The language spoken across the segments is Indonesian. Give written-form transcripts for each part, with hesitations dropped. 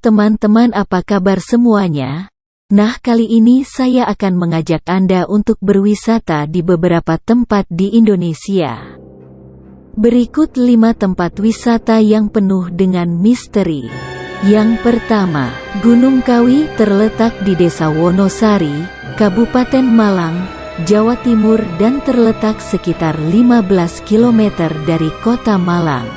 teman-teman, apa kabar semuanya? Nah, kali ini saya akan mengajak Anda untuk berwisata di beberapa tempat di Indonesia. Berikut 5 tempat wisata yang penuh dengan misteri. Yang pertama, Gunung Kawi terletak di Desa Wonosari, Kabupaten Malang, Jawa Timur dan terletak sekitar 15 km dari kota Malang.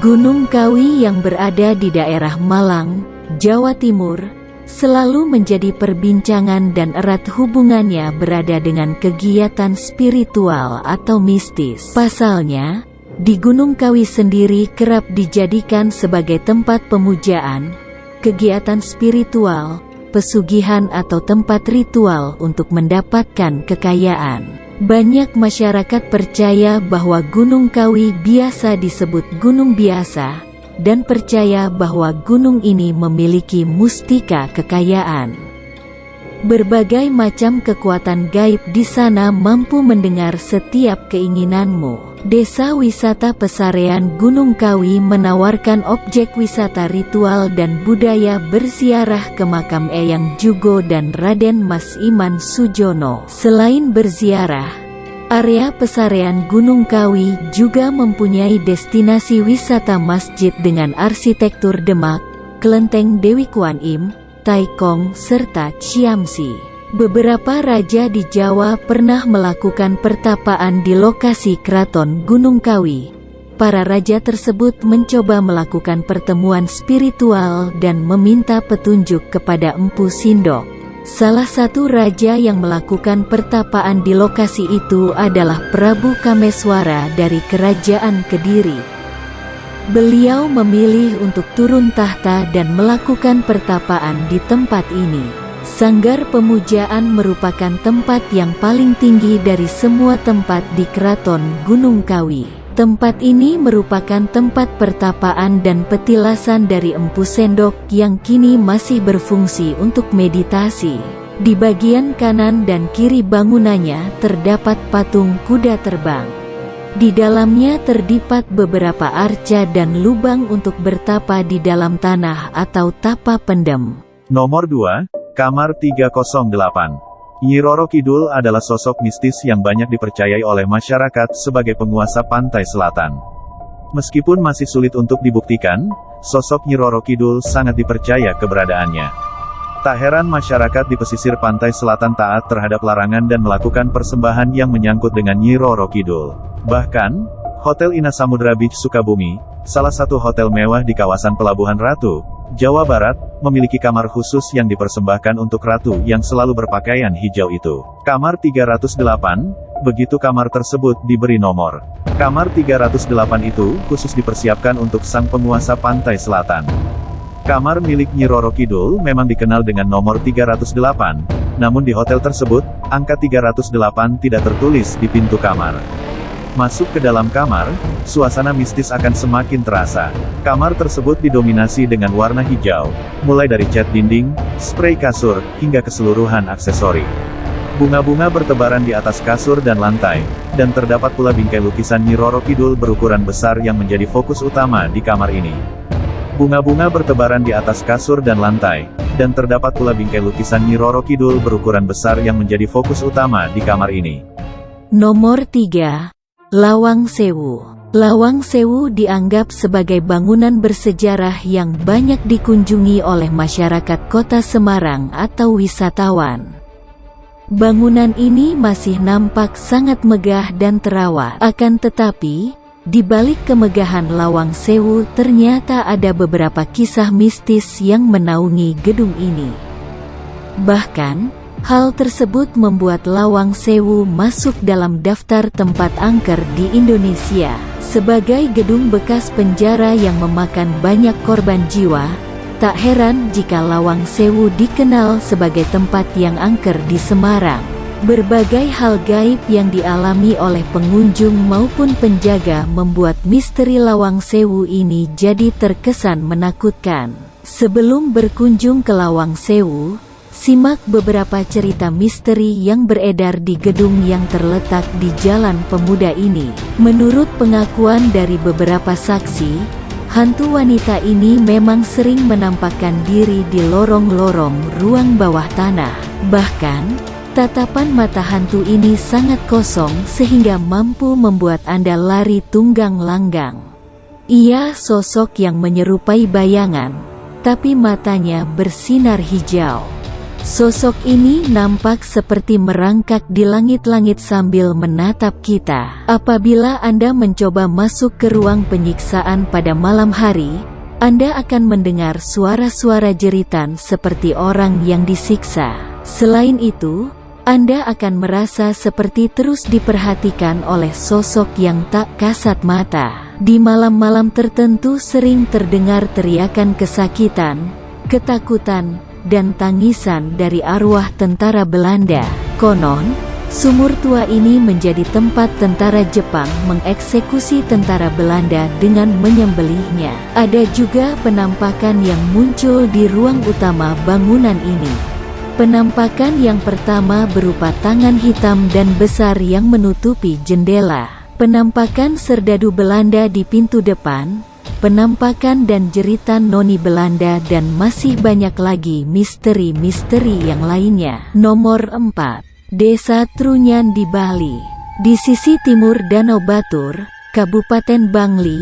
Gunung Kawi yang berada di daerah Malang, Jawa Timur, selalu menjadi perbincangan dan erat hubungannya berada dengan kegiatan spiritual atau mistis. Pasalnya, di Gunung Kawi sendiri kerap dijadikan sebagai tempat pemujaan, kegiatan spiritual, pesugihan atau tempat ritual untuk mendapatkan kekayaan. Banyak masyarakat percaya bahwa Gunung Kawi biasa disebut gunung biasa, dan percaya bahwa gunung ini memiliki mustika kekayaan. Berbagai macam kekuatan gaib di sana mampu mendengar setiap keinginanmu. Desa Wisata Pesarean Gunung Kawi menawarkan objek wisata ritual dan budaya berziarah ke makam Eyang Jugo dan Raden Mas Iman Sujono. Selain berziarah, area Pesarean Gunung Kawi juga mempunyai destinasi wisata masjid dengan arsitektur Demak, Kelenteng Dewi Kuan Im, Taikong, serta Ciamsi. Beberapa raja di Jawa pernah melakukan pertapaan di lokasi Keraton Gunung Kawi. Para raja tersebut mencoba melakukan pertemuan spiritual dan meminta petunjuk kepada Empu Sindok. Salah satu raja yang melakukan pertapaan di lokasi itu adalah Prabu Kameswara dari Kerajaan Kediri. Beliau memilih untuk turun tahta dan melakukan pertapaan di tempat ini. Sanggar Pemujaan merupakan tempat yang paling tinggi dari semua tempat di Keraton Gunung Kawi. Tempat ini merupakan tempat pertapaan dan petilasan dari Empu Sendok yang kini masih berfungsi untuk meditasi. Di bagian kanan dan kiri bangunannya terdapat patung kuda terbang. Di dalamnya terdapat beberapa arca dan lubang untuk bertapa di dalam tanah atau tapa pendem. Nomor 2, Kamar 308. Nyi Roro Kidul adalah sosok mistis yang banyak dipercayai oleh masyarakat sebagai penguasa pantai selatan. Meskipun masih sulit untuk dibuktikan, sosok Nyi Roro Kidul sangat dipercaya keberadaannya. Tak heran masyarakat di pesisir pantai selatan taat terhadap larangan dan melakukan persembahan yang menyangkut dengan Nyi Roro Kidul. Bahkan, Hotel Ina Samudra Beach Sukabumi, salah satu hotel mewah di kawasan Pelabuhan Ratu, Jawa Barat, memiliki kamar khusus yang dipersembahkan untuk ratu yang selalu berpakaian hijau itu. Kamar 308, begitu kamar tersebut diberi nomor. Kamar 308 itu khusus dipersiapkan untuk sang penguasa pantai selatan. Kamar milik Nyi Roro Kidul memang dikenal dengan nomor 308, namun di hotel tersebut, angka 308 tidak tertulis di pintu kamar. Masuk ke dalam kamar, suasana mistis akan semakin terasa. Kamar tersebut didominasi dengan warna hijau, mulai dari cat dinding, spray kasur, hingga keseluruhan aksesori. Bunga-bunga bertebaran di atas kasur dan lantai, dan terdapat pula bingkai lukisan Nyi Roro Kidul berukuran besar yang menjadi fokus utama di kamar ini. Bunga-bunga bertebaran di atas kasur dan lantai, dan terdapat pula bingkai lukisan Nyi Roro Kidul berukuran besar yang menjadi fokus utama di kamar ini. Nomor 3. Lawang Sewu. Lawang Sewu dianggap sebagai bangunan bersejarah yang banyak dikunjungi oleh masyarakat kota Semarang atau wisatawan. Bangunan ini masih nampak sangat megah dan terawat. Akan tetapi, di balik kemegahan Lawang Sewu ternyata ada beberapa kisah mistis yang menaungi gedung ini. Bahkan, hal tersebut membuat Lawang Sewu masuk dalam daftar tempat angker di Indonesia. Sebagai gedung bekas penjara yang memakan banyak korban jiwa, tak heran jika Lawang Sewu dikenal sebagai tempat yang angker di Semarang. Berbagai hal gaib yang dialami oleh pengunjung maupun penjaga membuat misteri Lawang Sewu ini jadi terkesan menakutkan. Sebelum berkunjung ke Lawang Sewu, simak beberapa cerita misteri yang beredar di gedung yang terletak di Jalan Pemuda ini. Menurut pengakuan dari beberapa saksi, Hantu wanita ini memang sering menampakkan diri di lorong-lorong ruang bawah tanah. Bahkan, tatapan mata hantu ini sangat kosong sehingga mampu membuat Anda lari tunggang langgang. Ia sosok yang menyerupai bayangan, tapi matanya bersinar hijau. Sosok ini nampak seperti merangkak di langit-langit sambil menatap kita. Apabila Anda mencoba masuk ke ruang penyiksaan pada malam hari, Anda akan mendengar suara-suara jeritan seperti orang yang disiksa. Selain itu, Anda akan merasa seperti terus diperhatikan oleh sosok yang tak kasat mata. Di malam-malam tertentu sering terdengar teriakan kesakitan, ketakutan, dan tangisan dari arwah tentara Belanda. Konon, sumur tua ini menjadi tempat tentara Jepang mengeksekusi tentara Belanda dengan menyembelihnya. Ada juga penampakan yang muncul di ruang utama bangunan ini. Penampakan yang pertama berupa tangan hitam dan besar yang menutupi jendela. Penampakan serdadu Belanda di pintu depan, penampakan dan jeritan noni Belanda, dan masih banyak lagi misteri-misteri yang lainnya. Nomor 4. Desa Trunyan di Bali. Di sisi timur Danau Batur, Kabupaten Bangli,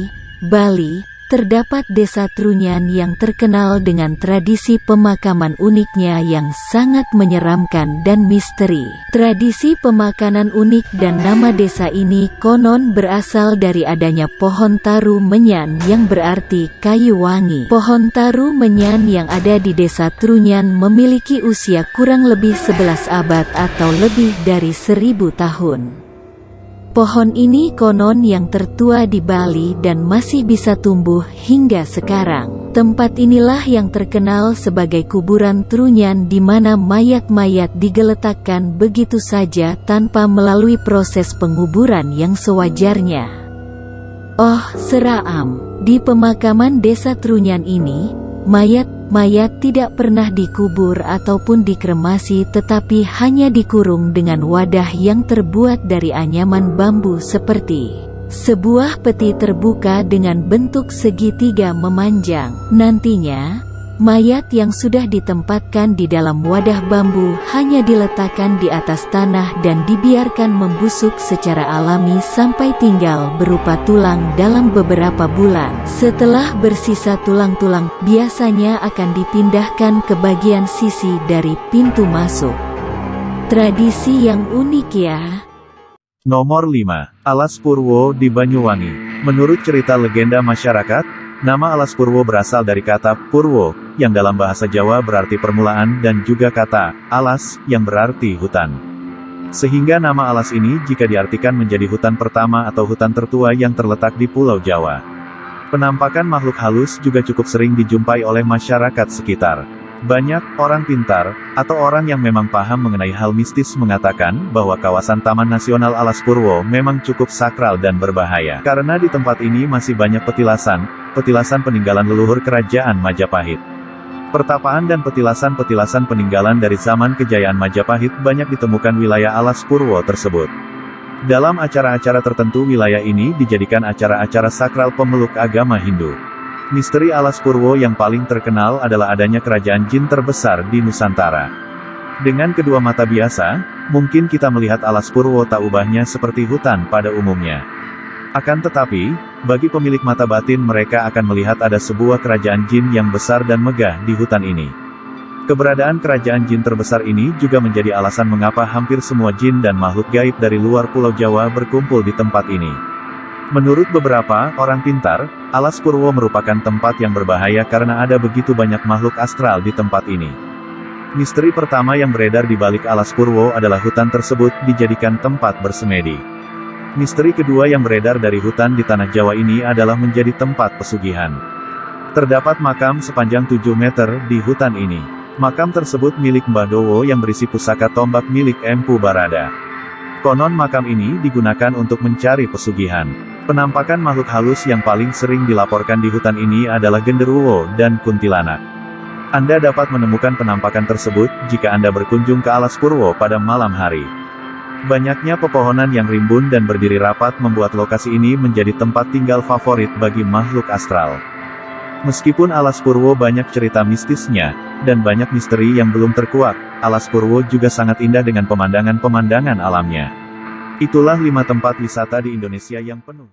Bali, terdapat Desa Trunyan yang terkenal dengan tradisi pemakaman uniknya yang sangat menyeramkan dan misteri. Tradisi pemakaman unik dan nama desa ini konon berasal dari adanya pohon taru menyan yang berarti kayu wangi. Pohon taru menyan yang ada di Desa Trunyan memiliki usia kurang lebih 11 abad atau lebih dari 1000 tahun. Pohon ini konon yang tertua di Bali dan masih bisa tumbuh hingga sekarang. Tempat inilah yang terkenal sebagai kuburan Trunyan di mana mayat-mayat digeletakkan begitu saja tanpa melalui proses penguburan yang sewajarnya. Oh, seram. Di pemakaman Desa Trunyan ini, mayat tidak pernah dikubur ataupun dikremasi tetapi hanya dikurung dengan wadah yang terbuat dari anyaman bambu seperti sebuah peti terbuka dengan bentuk segitiga memanjang. Nantinya, mayat yang sudah ditempatkan di dalam wadah bambu hanya diletakkan di atas tanah dan dibiarkan membusuk secara alami sampai tinggal berupa tulang dalam beberapa bulan. Setelah bersisa tulang-tulang, biasanya akan dipindahkan ke bagian sisi dari pintu masuk. Tradisi yang unik ya. Nomor 5. Alas Purwo di Banyuwangi. Menurut cerita legenda masyarakat, nama Alas Purwo berasal dari kata Purwo, yang dalam bahasa Jawa berarti permulaan, dan juga kata alas, yang berarti hutan. Sehingga nama alas ini jika diartikan menjadi hutan pertama atau hutan tertua yang terletak di Pulau Jawa. Penampakan makhluk halus juga cukup sering dijumpai oleh masyarakat sekitar. Banyak orang pintar, atau orang yang memang paham mengenai hal mistis mengatakan bahwa kawasan Taman Nasional Alas Purwo memang cukup sakral dan berbahaya. Karena di tempat ini masih banyak petilasan peninggalan leluhur kerajaan Majapahit. Pertapaan dan petilasan peninggalan dari zaman kejayaan Majapahit banyak ditemukan wilayah Alas Purwo tersebut. Dalam acara-acara tertentu wilayah ini dijadikan acara-acara sakral pemeluk agama Hindu. Misteri Alas Purwo yang paling terkenal adalah adanya kerajaan jin terbesar di Nusantara. Dengan kedua mata biasa, mungkin kita melihat Alas Purwo tak ubahnya seperti hutan pada umumnya. Akan tetapi, bagi pemilik mata batin mereka akan melihat ada sebuah kerajaan jin yang besar dan megah di hutan ini. Keberadaan kerajaan jin terbesar ini juga menjadi alasan mengapa hampir semua jin dan makhluk gaib dari luar Pulau Jawa berkumpul di tempat ini. Menurut beberapa orang pintar, Alas Purwo merupakan tempat yang berbahaya karena ada begitu banyak makhluk astral di tempat ini. Misteri pertama yang beredar di balik Alas Purwo adalah hutan tersebut dijadikan tempat bersemedi. Misteri kedua yang beredar dari hutan di tanah Jawa ini adalah menjadi tempat pesugihan. Terdapat makam sepanjang 7 meter di hutan ini. Makam tersebut milik Mbah Dowo yang berisi pusaka tombak milik Empu Barada. Konon makam ini digunakan untuk mencari pesugihan. Penampakan makhluk halus yang paling sering dilaporkan di hutan ini adalah genderuwo dan kuntilanak. Anda dapat menemukan penampakan tersebut jika Anda berkunjung ke Alas Purwo pada malam hari. Banyaknya pepohonan yang rimbun dan berdiri rapat membuat lokasi ini menjadi tempat tinggal favorit bagi makhluk astral. Meskipun Alas Purwo banyak cerita mistisnya, dan banyak misteri yang belum terkuak, Alas Purwo juga sangat indah dengan pemandangan-pemandangan alamnya. Itulah 5 tempat wisata di Indonesia yang penuh